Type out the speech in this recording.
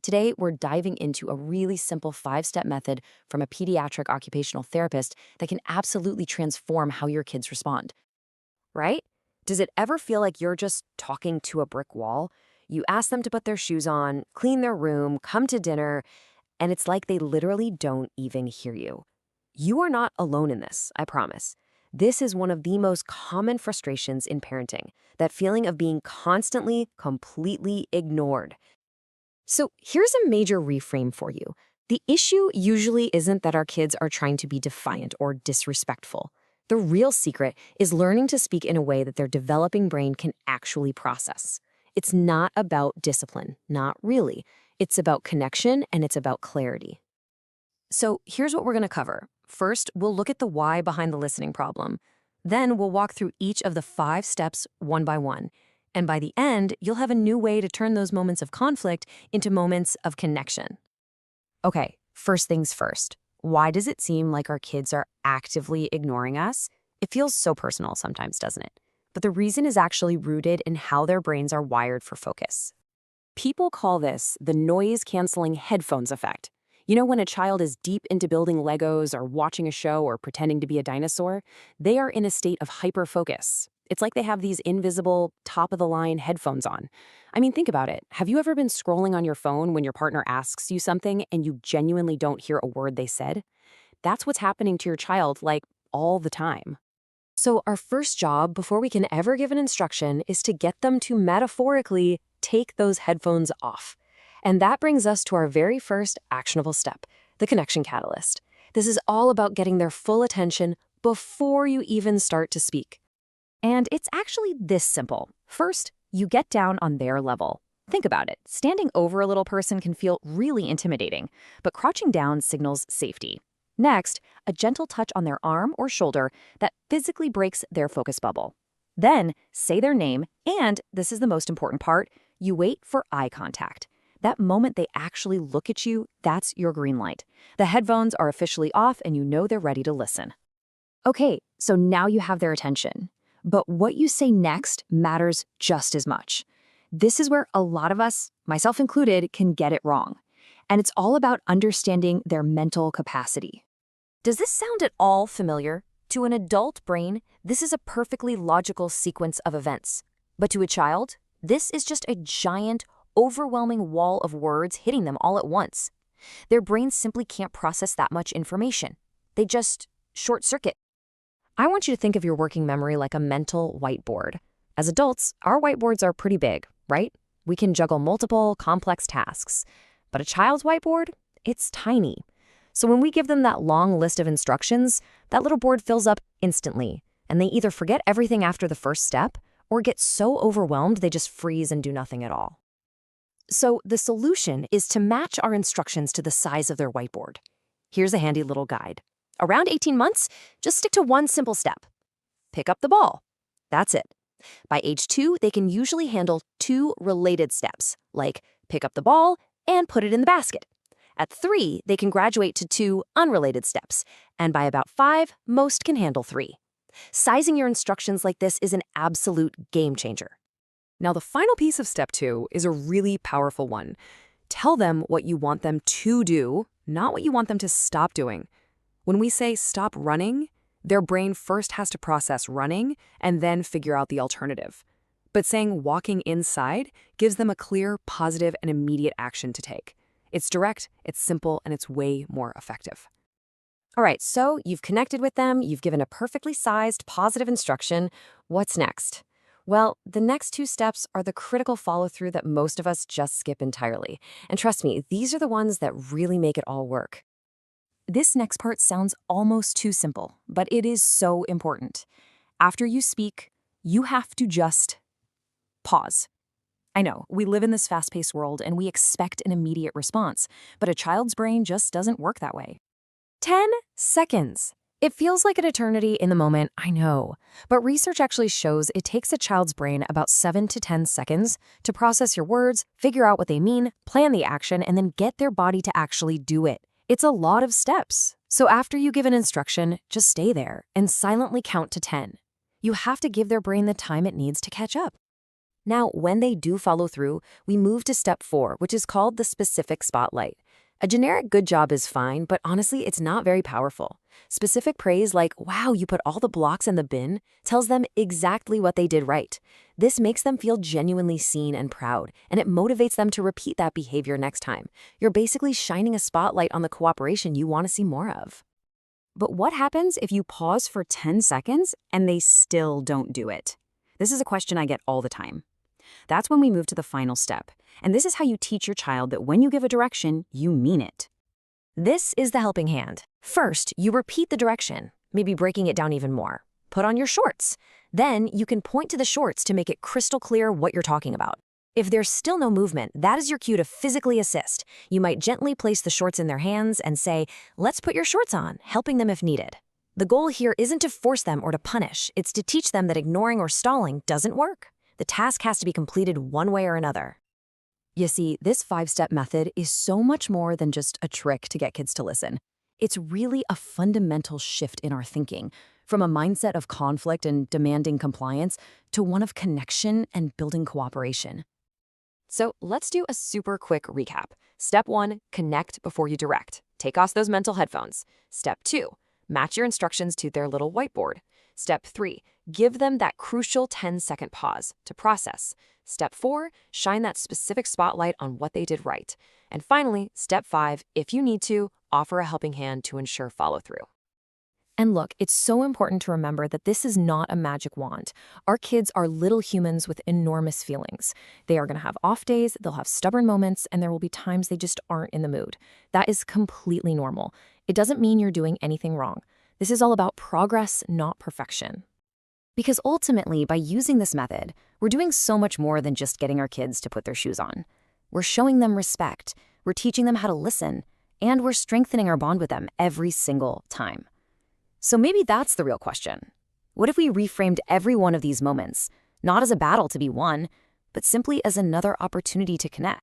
Today, we're diving into a really simple 5-step method from a pediatric occupational therapist that can absolutely transform how your kids respond. Right? Does it ever feel like you're just talking to a brick wall? You ask them to put their shoes on, clean their room, come to dinner, and it's like they literally don't even hear you. You are not alone in this, I promise. This is one of the most common frustrations in parenting, that feeling of being constantly, completely ignored. So here's a major reframe for you. The issue usually isn't that our kids are trying to be defiant or disrespectful. The real secret is learning to speak in a way that their developing brain can actually process. It's not about discipline, not really. It's about connection and it's about clarity. So here's what we're going to cover. First, we'll look at the why behind the listening problem. Then we'll walk through each of the 5 steps one by one. And by the end, you'll have a new way to turn those moments of conflict into moments of connection. Okay, first things first. Why does it seem like our kids are actively ignoring us? It feels so personal sometimes, doesn't it? But the reason is actually rooted in how their brains are wired for focus. People call this the noise-canceling headphones effect. You know, when a child is deep into building Legos or watching a show or pretending to be a dinosaur, they are in a state of hyper-focus. It's like they have these invisible, top-of-the-line headphones on. I mean, think about it. Have you ever been scrolling on your phone when your partner asks you something and you genuinely don't hear a word they said? That's what's happening to your child, like, all the time. So our first job, before we can ever give an instruction, is to get them to metaphorically take those headphones off. And that brings us to our very first actionable step, the connection catalyst. This is all about getting their full attention before you even start to speak. And it's actually this simple. First, you get down on their level. Think about it. Standing over a little person can feel really intimidating, but crouching down signals safety. Next, a gentle touch on their arm or shoulder that physically breaks their focus bubble. Then, say their name, and this is the most important part, you wait for eye contact. That moment they actually look at you, that's your green light. The headphones are officially off and you know they're ready to listen. Okay, so now you have their attention. But what you say next matters just as much. This is where a lot of us, myself included, can get it wrong. And it's all about understanding their mental capacity. Does this sound at all familiar? To an adult brain, this is a perfectly logical sequence of events. But to a child, this is just a giant, overwhelming wall of words hitting them all at once. Their brains simply can't process that much information. They just short-circuit. I want you to think of your working memory like a mental whiteboard. As adults, our whiteboards are pretty big, right? We can juggle multiple, complex tasks. But a child's whiteboard, it's tiny. So when we give them that long list of instructions, that little board fills up instantly, and they either forget everything after the first step or get so overwhelmed they just freeze and do nothing at all. So the solution is to match our instructions to the size of their whiteboard. Here's a handy little guide. Around 18 months, just stick to one simple step. Pick up the ball. That's it. By age 2, they can usually handle 2 related steps, like pick up the ball and put it in the basket. At 3, they can graduate to 2 unrelated steps, and by about 5, most can handle 3. Sizing your instructions like this is an absolute game changer. Now, the final piece of step 2 is a really powerful one. Tell them what you want them to do, not what you want them to stop doing. When we say stop running, their brain first has to process running and then figure out the alternative. But saying walking inside gives them a clear, positive, and immediate action to take. It's direct, it's simple, and it's way more effective. All right, so you've connected with them, you've given a perfectly sized, positive instruction. What's next? Well, the next 2 steps are the critical follow-through that most of us just skip entirely. And trust me, these are the ones that really make it all work. This next part sounds almost too simple, but it is so important. After you speak, you have to just pause. I know, we live in this fast-paced world and we expect an immediate response, but a child's brain just doesn't work that way. 10 seconds. It feels like an eternity in the moment, I know, but research actually shows it takes a child's brain about 7 to 10 seconds to process your words, figure out what they mean, plan the action, and then get their body to actually do it. It's a lot of steps. So after you give an instruction, just stay there and silently count to 10. You have to give their brain the time it needs to catch up. Now, when they do follow through, we move to step 4, which is called the specific spotlight. A generic good job is fine, but honestly, it's not very powerful. Specific praise like, wow, you put all the blocks in the bin, tells them exactly what they did right. This makes them feel genuinely seen and proud, and it motivates them to repeat that behavior next time. You're basically shining a spotlight on the cooperation you want to see more of. But what happens if you pause for 10 seconds and they still don't do it? This is a question I get all the time. That's when we move to the final step. And this is how you teach your child that when you give a direction, you mean it. This is the helping hand. First, you repeat the direction, maybe breaking it down even more. Put on your shorts. Then you can point to the shorts to make it crystal clear what you're talking about. If there's still no movement, that is your cue to physically assist. You might gently place the shorts in their hands and say, let's put your shorts on, helping them if needed. The goal here isn't to force them or to punish. It's to teach them that ignoring or stalling doesn't work. The task has to be completed one way or another. You see, this 5-step method is so much more than just a trick to get kids to listen. It's really a fundamental shift in our thinking, from a mindset of conflict and demanding compliance to one of connection and building cooperation. So let's do a super quick recap. Step 1, connect before you direct. Take off those mental headphones. Step 2, match your instructions to their little whiteboard. Step 3, give them that crucial 10-second pause to process. Step 4, shine that specific spotlight on what they did right. And finally, step 5, if you need to, offer a helping hand to ensure follow-through. And look, it's so important to remember that this is not a magic wand. Our kids are little humans with enormous feelings. They are going to have off days, they'll have stubborn moments, and there will be times they just aren't in the mood. That is completely normal. It doesn't mean you're doing anything wrong. This is all about progress, not perfection. Because ultimately, by using this method, we're doing so much more than just getting our kids to put their shoes on. We're showing them respect, we're teaching them how to listen, and we're strengthening our bond with them every single time. So maybe that's the real question. What if we reframed every one of these moments, not as a battle to be won, but simply as another opportunity to connect?